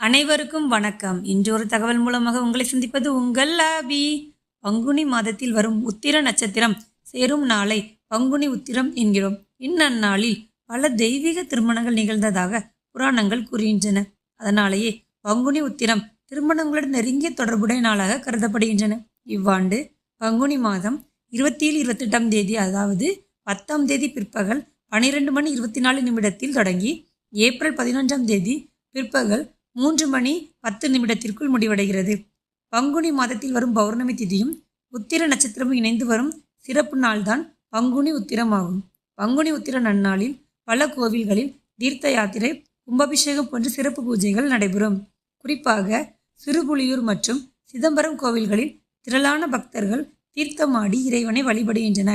அனைவருக்கும் வணக்கம். இன்று ஒரு தகவல் மூலமாக உங்களை சந்திப்பது உங்கள் ஆபி. பங்குனி மாதத்தில் வரும் உத்திர நட்சத்திரம் சேரும் நாளை பங்குனி உத்திரம் என்கிறோம். இந்நன்னாளில் பல தெய்வீக திருமணங்கள் நிகழ்ந்ததாக புராணங்கள் கூறுகின்றன. அதனாலேயே பங்குனி உத்திரம் திருமணங்களுடன் நெருங்கிய தொடர்புடைய நாளாக கருதப்படுகின்றன. இவ்வாண்டு பங்குனி மாதம் 27-28 தேதி, அதாவது 10ஆம் தேதி பிற்பகல் 12:24 தொடங்கி ஏப்ரல் 11ஆம் தேதி பிற்பகல் 3:10 முடிவடைகிறது. பங்குனி மாதத்தில் வரும் பௌர்ணமி திதியும் உத்திர நட்சத்திரமும் இணைந்து வரும் சிறப்பு நாள்தான் பங்குனி உத்திரம் ஆகும். பங்குனி உத்திர நன்னாளில் பல கோவில்களில் தீர்த்த யாத்திரை, கும்பாபிஷேகம் போன்ற சிறப்பு பூஜைகள் நடைபெறும். குறிப்பாக சிறுபுலியூர் மற்றும் சிதம்பரம் கோவில்களில் திரளான பக்தர்கள் தீர்த்தமாடி இறைவனை வழிபடுகின்றன.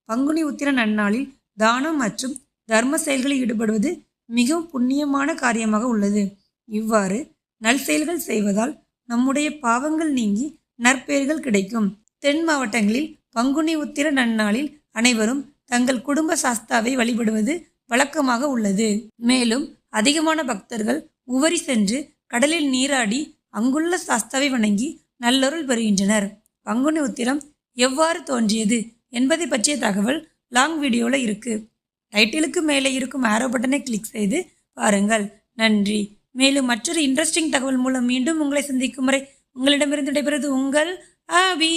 பங்குனி உத்திர நன்னாளில் தானம் மற்றும் தர்ம செயல்களில் ஈடுபடுவது மிகவும் புண்ணியமான காரியமாக உள்ளது. இவ்வாறு நல் செயல்கள் செய்வதால் நம்முடைய பாவங்கள் நீங்கி நற்பெயர்கள் கிடைக்கும். தென் மாவட்டங்களில் பங்குனி உத்திர நன்னாளில் அனைவரும் தங்கள் குடும்ப சாஸ்தாவை வழிபடுவது வழக்கமாக உள்ளது. மேலும் அதிகமான பக்தர்கள் உவரி சென்று கடலில் நீராடி அங்குள்ள சாஸ்தாவை வணங்கி நல்லருள் பெறுகின்றனர். பங்குனி உத்திரம் எவ்வாறு தோன்றியது என்பதை பற்றிய தகவல் லாங் வீடியோவில் இருக்கு. டைட்டிலுக்கு மேலே இருக்கும் ஆரோ பட்டனை கிளிக் செய்து பாருங்கள். நன்றி. மேலும் மற்றொரு இன்ட்ரெஸ்டிங் தகவல் மூலம் மீண்டும் உங்களை சந்திக்கும் வரை உங்களிடமிருந்து விடைபெறுவது உங்கள் ஆபி.